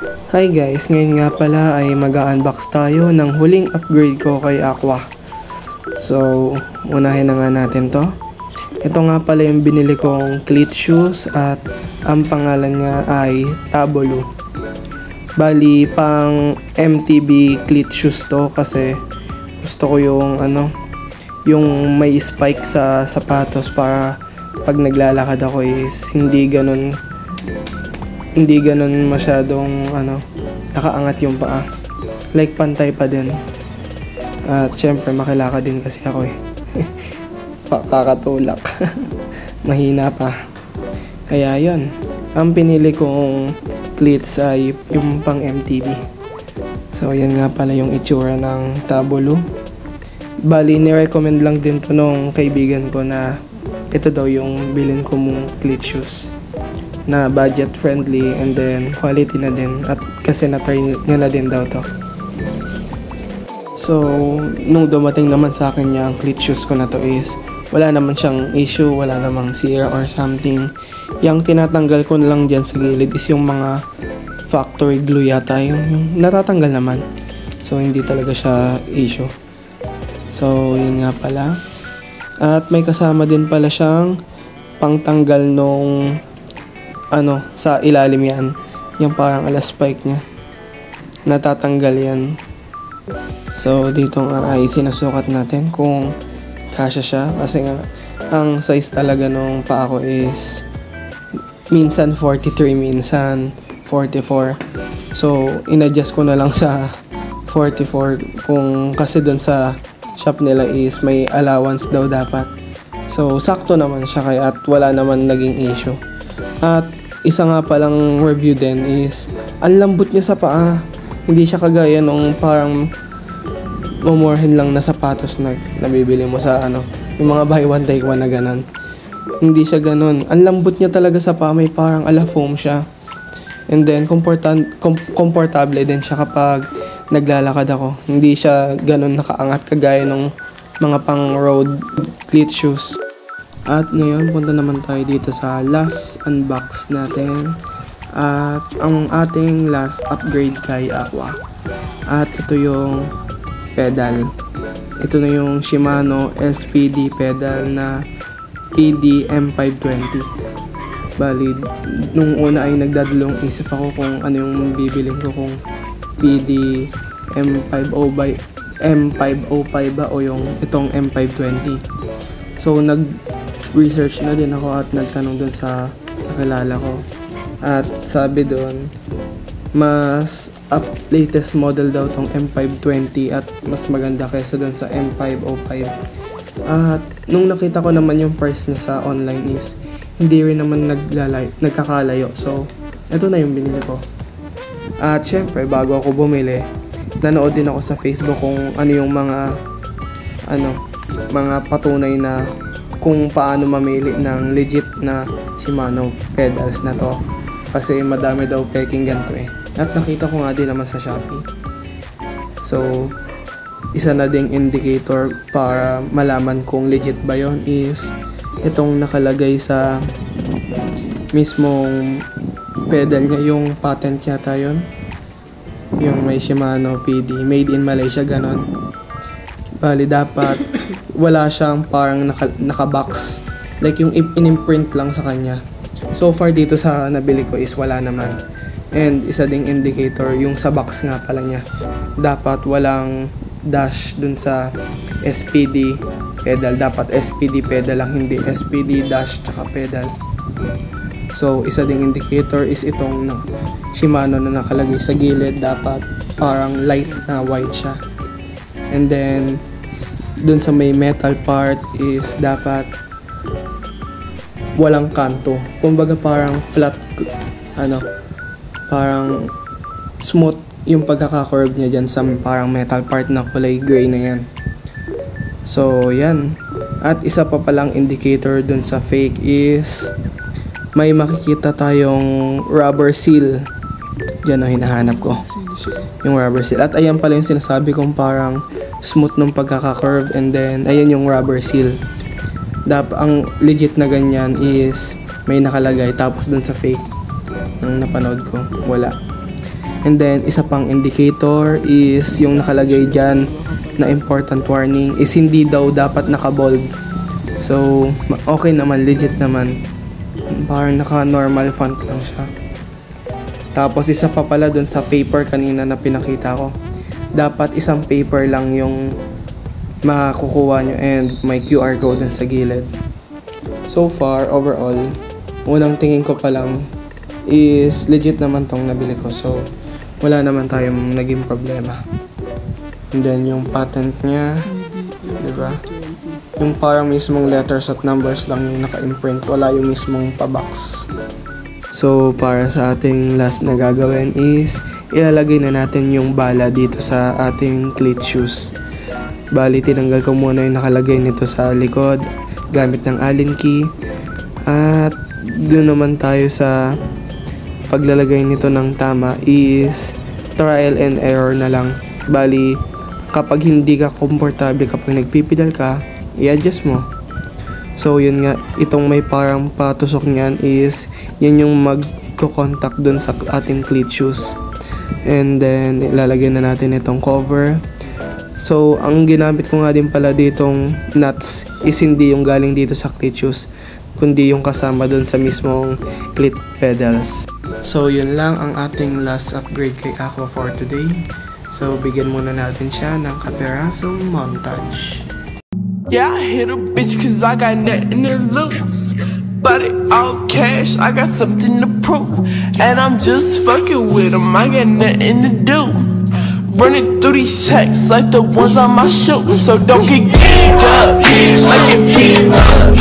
Hi guys, ngayon nga pala ay mag-unbox tayo ng huling upgrade ko kay Aqua. So, unahin na nga natin to. Ito nga pala yung binili kong cleat shoes at ang pangalan nga ay Tabolu. Bali, pang MTB cleat shoes to kasi gusto ko yung may spike sa sapatos para pag naglalakad ako is hindi ganun masyadong nakaangat yung paa. Like pantay pa din. At syempre makilakad din kasi ako eh. Kakatulak. Mahina pa. Kaya yun. Ang pinili kong cleats ay yung pang MTB. So yan nga pala yung itsura ng Tabolu. Bali, ni-recommend lang din to nung kaibigan ko na ito daw yung bilhin ko mong cleat shoes na budget friendly and then quality na din at kasi na-try niya na din daw to. So, nung dumating naman sa akin yung cleat shoes ko na to is wala naman siyang issue, wala namang sira or something. Yung tinatanggal ko na lang dyan sa gilid is yung mga factory glue yata, yung natatanggal naman. So, hindi talaga siya issue. So, yun nga pala. At may kasama din pala siyang pangtanggal nung sa ilalim yan. Yung parang spike niya. Natatanggal yan. So, dito nga ay sinusukat natin kung kasya siya. Kasi nga, ang size talaga nung paa ko is minsan 43, minsan 44. So, in-adjust ko na lang sa 44 kung kasi dun sa shop nila is may allowance daw dapat. So, sakto naman siya kaya at wala naman naging issue. At isa nga palang review din is ang lambot niya sa paa. Hindi siya kagaya nung parang mamorhin lang na sapatos na nabibili mo sa yung mga buy one take one na ganon. Hindi siya ganon. Ang lambot niya talaga sa paa, may parang ala foam siya. And then komportable din siya kapag naglalakad ako. Hindi siya ganon nakaangat kagaya ng mga pang road cleat shoes. At ngayon, punta naman tayo dito sa last unbox natin. At ang ating last upgrade kay Aqua. At ito yung pedal. Ito na yung Shimano SPD pedal na PD M520. Bali, nung una ay nagdadalawang isip ako kung ano yung bibilin ko, kung PD M505 ba o yung itong M520. So nag-research na din ako at nagtanong dun sa kilala ko. At sabi dun, mas latest model daw tong M520 at mas maganda kaysa dun sa M505. At nung nakita ko naman yung price niya sa online is hindi rin naman nagkakalayo. So, ito na yung binili ko. At syempre, bago ako bumili, nanood din ako sa Facebook kung ano yung mga patunay na kung paano mamili ng legit na Shimano pedals na to. Kasi madami daw peking ganito eh. At nakita ko nga din naman sa Shopee. So, isa na ding indicator para malaman kung legit ba yon is itong nakalagay sa mismong pedal niya, yung patent yata yun. Yung may Shimano PD, made in Malaysia, ganon. Bali, dapat wala siyang parang naka-box. Like yung in-imprint lang sa kanya. So far dito sa nabili ko is wala naman. And isa ding indicator, yung sa box nga pala niya. Dapat walang dash dun sa SPD pedal. Dapat SPD pedal lang, hindi SPD dash tsaka pedal. So, isa ding indicator is itong Shimano na nakalagay sa gilid. Dapat parang light na white siya. And then, dun sa may metal part is dapat walang kanto. Kumbaga parang flat, parang smooth yung pagkaka-curve niya dyan sa parang metal part na kulay gray na yan. So, yan. At isa pa palang indicator dun sa fake is may makikita tayong rubber seal. Diyan o, hinahanap ko. Yung rubber seal. At ayan pala yung sinasabi kong parang smooth nung pagkaka-curve. And then, ayan yung rubber seal. Ang legit na ganyan is may nakalagay. Tapos dun sa fake, ang napanood ko, wala. And then, isa pang indicator is yung nakalagay dyan na important warning is hindi daw dapat naka-bold. So, okay naman, legit naman. Parang naka-normal font lang siya. Tapos, isa pa pala dun sa paper kanina na pinakita ko. Dapat isang paper lang yung makukuha nyo and may QR code dun sa gilid. So far, overall, unang tingin ko pa lang is legit naman tong nabili ko. So, wala naman tayong naging problema. And then, yung patent niya, diba? Yung parang mismong letters at numbers lang yung naka-imprint. Wala yung mismong pa-box. So, para sa ating last na gagawin is ilalagay na natin yung bala dito sa ating cleat shoes. Bali, tinanggal ko muna yung nakalagay nito sa likod gamit ng Allen key. At doon naman tayo sa paglalagay nito ng tama is trial and error na lang. Bali, kapag hindi ka komportable kapag nagpipedal ka, i-adjust mo. So, yun nga, itong may parang patusok niyan is yan yung magko-contact dun sa ating cleat shoes. And then, ilalagay na natin itong cover. So, ang ginamit ko nga din pala ditong nuts is hindi yung galing dito sa cleat shoes, kundi yung kasama dun sa mismong cleat pedals. So, yun lang ang ating last upgrade kay Aqua for today. So, bigyan muna natin siya ng kaperasong montage. Yeah, I hit a bitch cause I got nothing to lose. But it all cash, I got something to prove. And I'm just fucking with them, I got nothing to do. Running through these checks like the ones on my shoes. So don't get geeked up, like it beat up.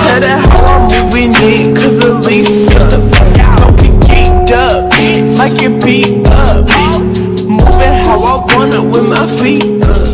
Tell that how I'm moving it, cause at least don't get geeked up, like it beat up. Moving how I want it with my feet up.